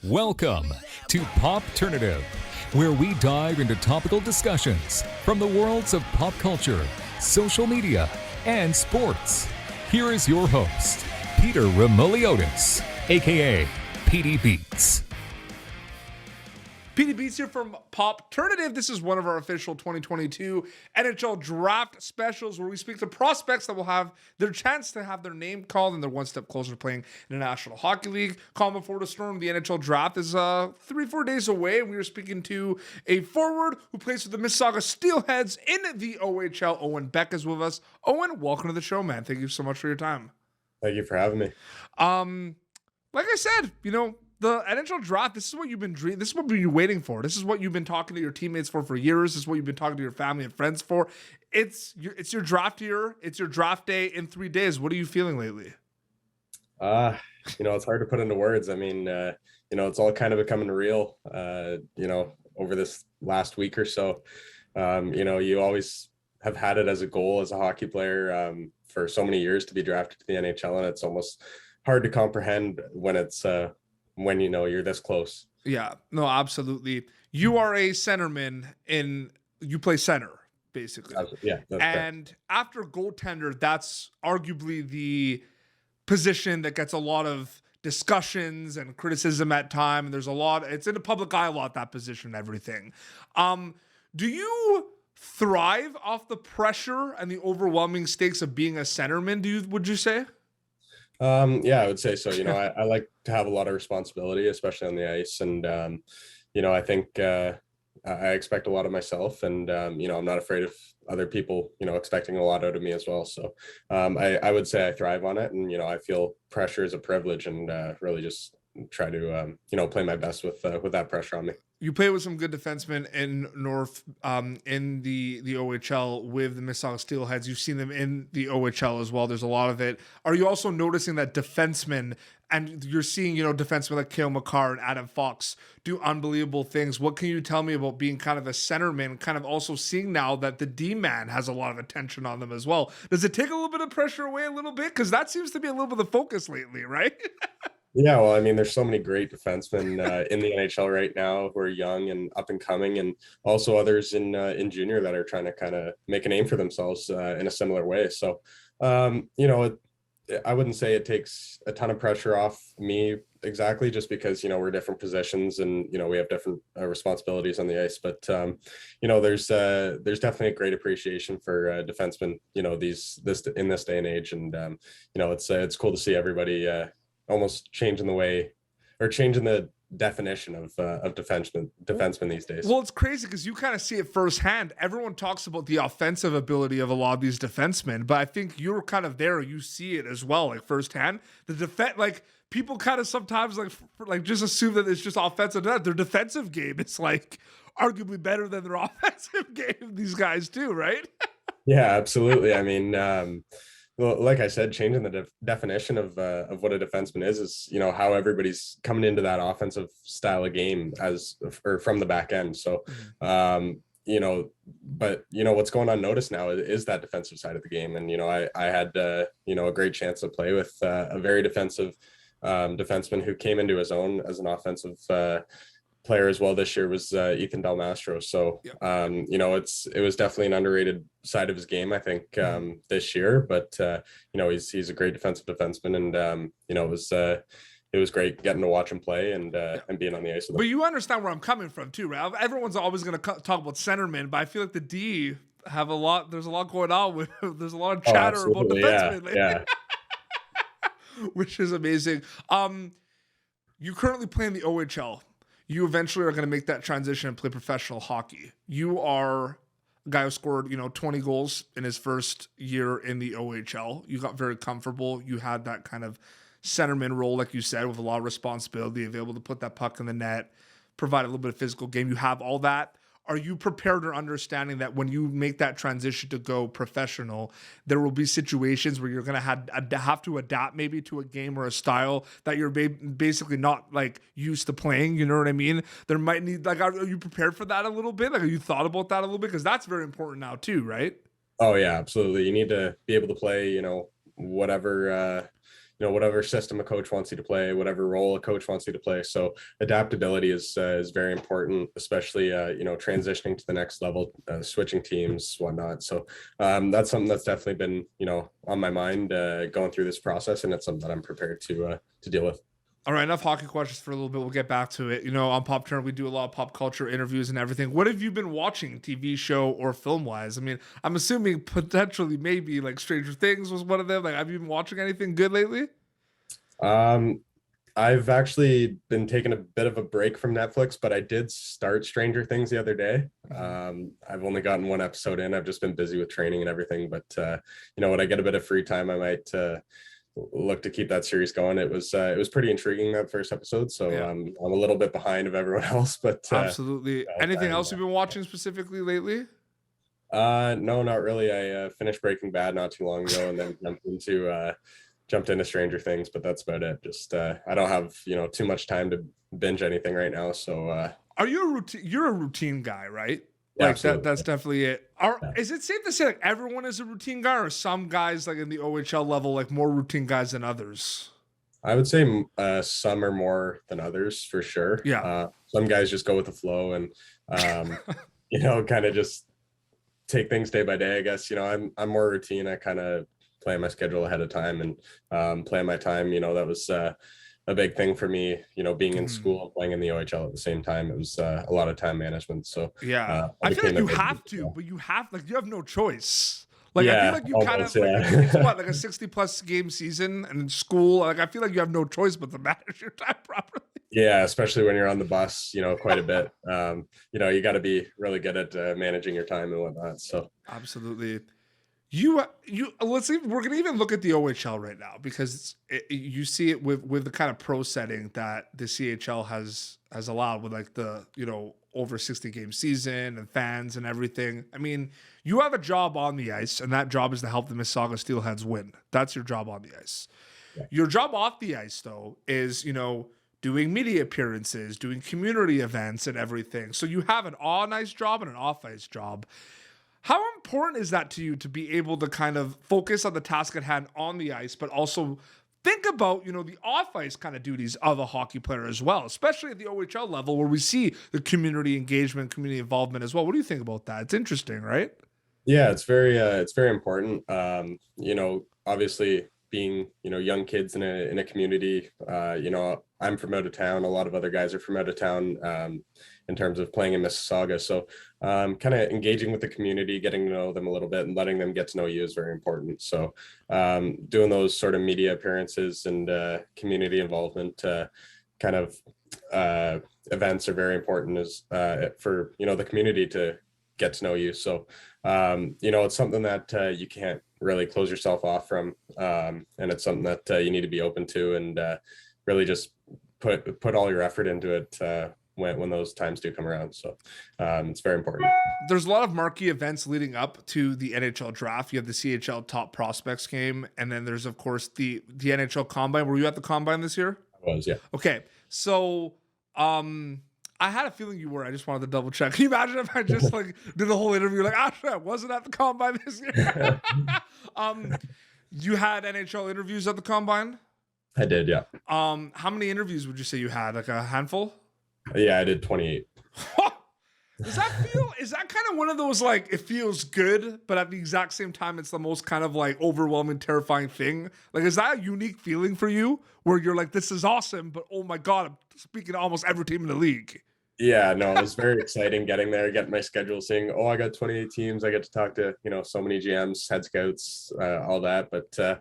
Welcome to Popternative, where we dive into topical discussions from the worlds of pop culture, social media, and sports. Here is your host, Peter Remoliotis, aka PD Beats. PD Beats here from Popternative. This is one of our official 2022 NHL Draft specials where we speak to prospects that will have their chance to have their name called and they're one step closer to playing in the National Hockey League. Calm before the storm, the NHL Draft is 3-4 days away. We are speaking to a forward who plays for the Mississauga Steelheads in the OHL. Owen Beck is with us. Owen, welcome to the show, man. Thank you so much for your time. Thank you for having me. Like I said, the NHL Draft, this is what you've been dreaming. This is what you've been waiting for. This is what you've been talking to your teammates for years. This is what you've been talking to your family and friends for. It's your draft year. It's your draft day in 3 days. What are you feeling lately? It's hard to put into words. I mean, it's all kind of becoming real, over this last week or so. You always have had it as a goal as a hockey player for so many years to be drafted to the NHL, and it's almost hard to comprehend when it's when you're this close. Yeah, no, absolutely. You are a centerman you play center, basically. Yeah. And correct. After goaltender, that's arguably the position that gets a lot of discussions and criticism at time. And it's in the public eye a lot, that position and everything. Do you thrive off the pressure and the overwhelming stakes of being a centerman, would you say? Yeah, I would say so. I like to have a lot of responsibility, especially on the ice. And, I think I expect a lot of myself, and, I'm not afraid of other people, expecting a lot out of me as well. So I would say I thrive on it. And, I feel pressure is a privilege, and really just try to, play my best with that pressure on me. You play with some good defensemen in North, in the OHL with the Mississauga Steelheads. You've seen them in the OHL as well. There's a lot of it. Are you also noticing that defensemen, and you're seeing, defensemen like Cale Makar and Adam Fox do unbelievable things? What can you tell me about being kind of a centerman, kind of also seeing now that the D-man has a lot of attention on them as well? Does it take a little bit of pressure away a little bit? Because that seems to be a little bit of the focus lately, right? Yeah, well, I mean, there's so many great defensemen in the NHL right now who are young and up and coming, and also others in junior that are trying to kind of make a name for themselves in a similar way. So, I wouldn't say it takes a ton of pressure off me exactly, just because we're different positions and we have different responsibilities on the ice. But there's definitely a great appreciation for defensemen. In this day and age, and it's cool to see everybody. Almost changing the definition of defensemen these days. Well, it's crazy because you kind of see it firsthand. Everyone talks about the offensive ability of a lot of these defensemen, but I think you're kind of there. You see it as well, like firsthand. The defense, like people kind of sometimes like just assume that it's just offensive. Their defensive game is like arguably better than their offensive game. These guys too, right? Yeah, absolutely. I mean. Well, like I said, changing the definition of what a defenseman is how everybody's coming into that offensive style of game or from the back end. So, but what's going unnoticed now is that defensive side of the game. And I had a great chance to play with a very defensive defenseman who came into his own as an offensive player as well this year, was Ethan Del Mastro. So it was definitely an underrated side of his game, I think, this year. But he's a great defensive defenseman, and it was great getting to watch him play and being on the ice with him. But you understand where I'm coming from too, right? Everyone's always going to talk about centermen, but I feel like the D have there's a lot going on with there's a lot of chatter about defensemen. Yeah. Which is amazing. You currently play in the OHL. You eventually are going to make that transition and play professional hockey. You are a guy who scored, 20 goals in his first year in the OHL. You got very comfortable. You had that kind of centerman role, like you said, with a lot of responsibility, able to put that puck in the net, provide a little bit of physical game. You have all that. Are you prepared or understanding that when you make that transition to go professional, there will be situations where you're going to have to adapt maybe to a game or a style that you're basically not like used to playing? You know what I mean? There might need, like, are you prepared for that a little bit? Like, have you thought about that a little bit? Because that's very important now too, right? Oh yeah, absolutely. You need to be able to play, whatever, whatever system a coach wants you to play, whatever role a coach wants you to play. So adaptability is very important, especially transitioning to the next level, switching teams, whatnot. So that's something that's definitely been on my mind going through this process, and it's something that I'm prepared to deal with. All right, enough hockey questions for a little bit. We'll get back to it. On Popternative, we do a lot of pop culture interviews and everything. What have you been watching, TV show or film-wise? I mean, I'm assuming potentially maybe like Stranger Things was one of them. Like, have you been watching anything good lately? I've actually been taking a bit of a break from Netflix, but I did start Stranger Things the other day. I've only gotten one episode in. I've just been busy with training and everything. But when I get a bit of free time, I might look to keep that series going. It was pretty intriguing, that first episode. So I'm a little bit behind of everyone else. But absolutely. Anything else you've been watching specifically lately? No, not really. I finished Breaking Bad not too long ago, and then jumped into Stranger Things, but that's about it. Just I don't have too much time to binge anything right now. So are you you're a routine guy, right? Yeah, like that's definitely it. Is it safe to say like everyone is a routine guy, or some guys like in the OHL level like more routine guys than others? I would say some are more than others for sure. Yeah. Some guys just go with the flow and kind of just take things day by day, I guess. I'm more routine. I kind of plan my schedule ahead of time and plan my time. That was a big thing for me, being in school and playing in the OHL at the same time. It was a lot of time management. So I feel like you have to, but you have no choice. Like yeah, I feel like you almost, kind of it's what, like a 60+ game season and in school. Like I feel like you have no choice but to manage your time properly. Yeah, especially when you're on the bus, quite a bit. You got to be really good at managing your time and whatnot. So absolutely. You let's see. We're gonna even look at the OHL right now because you see it with the kind of pro setting that the CHL has allowed with like the over 60 game season and fans and everything. I mean, you have a job on the ice, and that job is to help the Mississauga Steelheads win. That's your job on the ice. Yeah. Your job off the ice, though, is doing media appearances, doing community events, and everything. So you have an on-ice job and an off-ice job. How important is that to you to be able to kind of focus on the task at hand on the ice, but also think about, the off-ice kind of duties of a hockey player as well, especially at the OHL level where we see the community engagement, community involvement as well. What do you think about that? It's interesting, right? Yeah, it's very important. Obviously being, young kids in a community, I'm from out of town. A lot of other guys are from out of town in terms of playing in Mississauga. So kind of engaging with the community, getting to know them a little bit and letting them get to know you is very important. So doing those sort of media appearances and community involvement kind of events are very important as for, the community to get to know you. So, it's something that you can't really close yourself off from. And it's something that you need to be open to and really just put all your effort into it when those times do come around. So it's very important. There's a lot of marquee events leading up to the NHL Draft. You have the CHL Top Prospects game, and then there's, of course, the NHL Combine. Were you at the Combine this year? I was, yeah. Okay, so I had a feeling you were. I just wanted to double check. Can you imagine if I just did the whole interview actually I wasn't at the Combine this year? You had NHL interviews at the Combine? I did, yeah. How many interviews would you say you had? Like a handful? Yeah, I did 28. Is that kind of one of those it feels good, but at the exact same time it's the most kind of overwhelming, terrifying thing? Is that a unique feeling for you where you're like, this is awesome, but oh my God, I'm speaking to almost every team in the league? Yeah, no, it was very exciting getting there, getting my schedule, seeing, I got 28 teams. I get to talk to, so many GMs, head scouts, all that. But,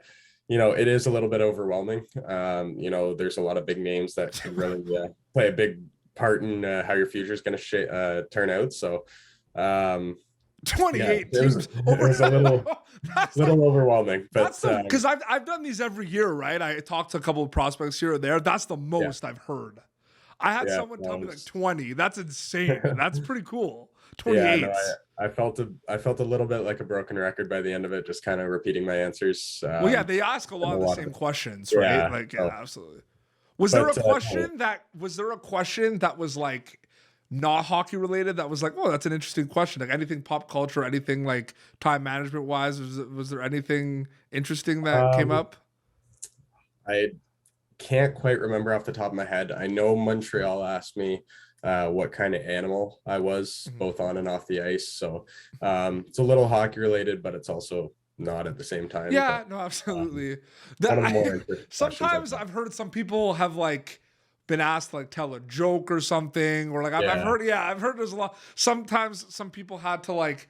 it is a little bit overwhelming. There's a lot of big names that can really play a big part in how your future is going to turn out. So 28 teams. It was a little overwhelming. But because I've done these every year, right? I talked to a couple of prospects here or there. That's the most I've heard. I had someone tell me 20. That's insane. That's pretty cool. 28. Yeah, no, I felt a little bit like a broken record by the end of it, just kind of repeating my answers. They ask a lot of the same questions, right? Absolutely. Was there a question that was not hockey related that was that's an interesting question? Anything pop culture, anything time management wise? Was there anything interesting that came up? I can't quite remember off the top of my head. I know Montreal asked me what kind of animal I was, both on and off the ice. So it's a little hockey related, but it's also not at the same time. Yeah, But, no, absolutely. one of the more interesting Sometimes questions I've heard some people have like been asked to like tell a joke or something, or like I've heard there's a lot. Sometimes some people had to like,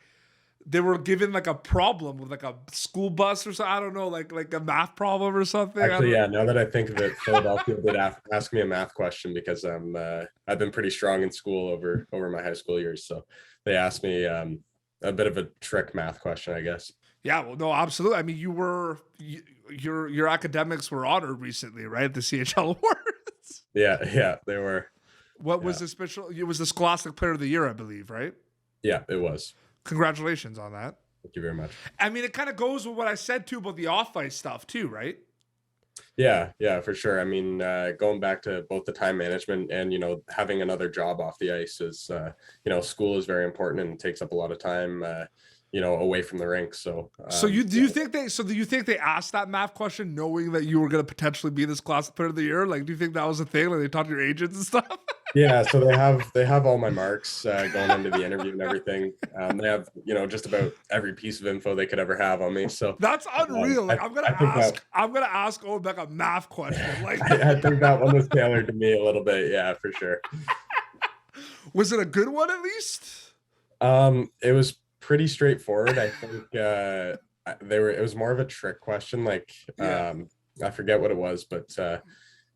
they were given like a problem with like a school bus or something. I don't know, like a math problem or something. Actually, yeah. Now that I think of it, Philadelphia did ask me a math question because I've been pretty strong in school over my high school years. So they asked me a bit of a trick math question, I guess. Yeah, well, no, absolutely. I mean, your academics were honored recently, right? The CHL awards. Yeah, they were. What was the special? It was the Scholastic Player of the Year, I believe, right? Yeah, it was. Congratulations on that. Thank you very much. I mean, it kind of goes with what I said too about the off-ice stuff too, right? Yeah, for sure. I mean, going back to both the time management and, having another job off the ice is, school is very important and takes up a lot of time, away from the rink. So, do you think they asked that math question knowing that you were going to potentially be this Classic Player of the Year? Like, do you think that was a thing? Like, they talked to your agents and stuff? Yeah, so they have all my marks going into the interview and everything. They have just about every piece of info they could ever have on me. So that's unreal. Like, I'm gonna ask Owen Beck a math question. Like, I think that one was tailored to me a little bit. Yeah, for sure. Was it a good one at least? It was pretty straightforward. I think it was more of a trick question. Like, I forget what it was, but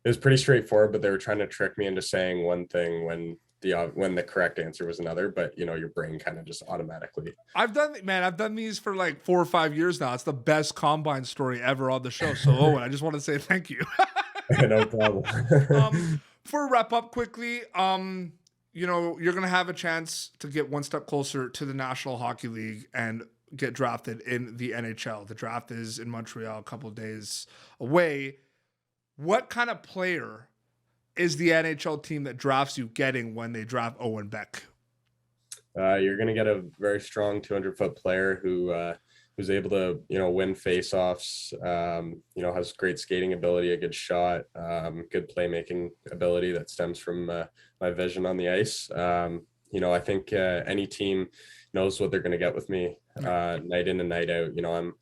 it was pretty straightforward, but they were trying to trick me into saying one thing when the correct answer was another, but your brain kind of just automatically. I've done these for like 4 or 5 years now. It's the best combine story ever on the show. So Owen, I just want to say thank you. No problem. For a wrap up quickly, you're going to have a chance to get one step closer to the National Hockey League and get drafted in the NHL. The draft is in Montreal, a couple of days away. What kind of player is the NHL team that drafts you getting when they draft Owen Beck? You're going to get a very strong 200-foot player who's able to, win faceoffs, has great skating ability, a good shot, good playmaking ability that stems from my vision on the ice. I think any team knows what they're going to get with me night in and night out. I'm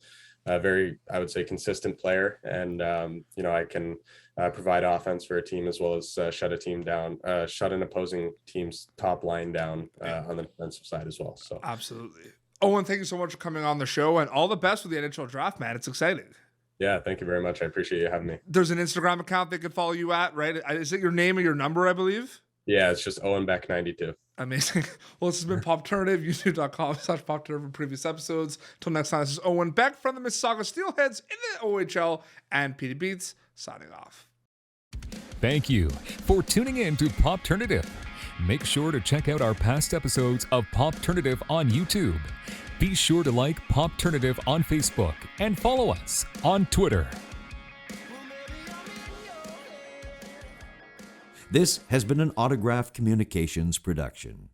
a very, I would say, consistent player, and I can provide offense for a team as well as shut an opposing team's top line down on the defensive side as well. So absolutely. Owen, thank you so much for coming on the show, and all the best with the NHL Draft, man. It's exciting. Yeah, thank you very much. I appreciate you having me. There's an Instagram account they could follow you at, right? Is it your name or your number, I believe? Yeah, it's just Owen Beck 92. Amazing. Well, this has been Popternative, youtube.com/Popternative for previous episodes. Until next time, this is Owen Beck from the Mississauga Steelheads in the OHL and PD Beats signing off. Thank you for tuning in to Popternative. Make sure to check out our past episodes of Popternative on YouTube. Be sure to like Popternative on Facebook and follow us on Twitter. This has been an Autograph Communications production.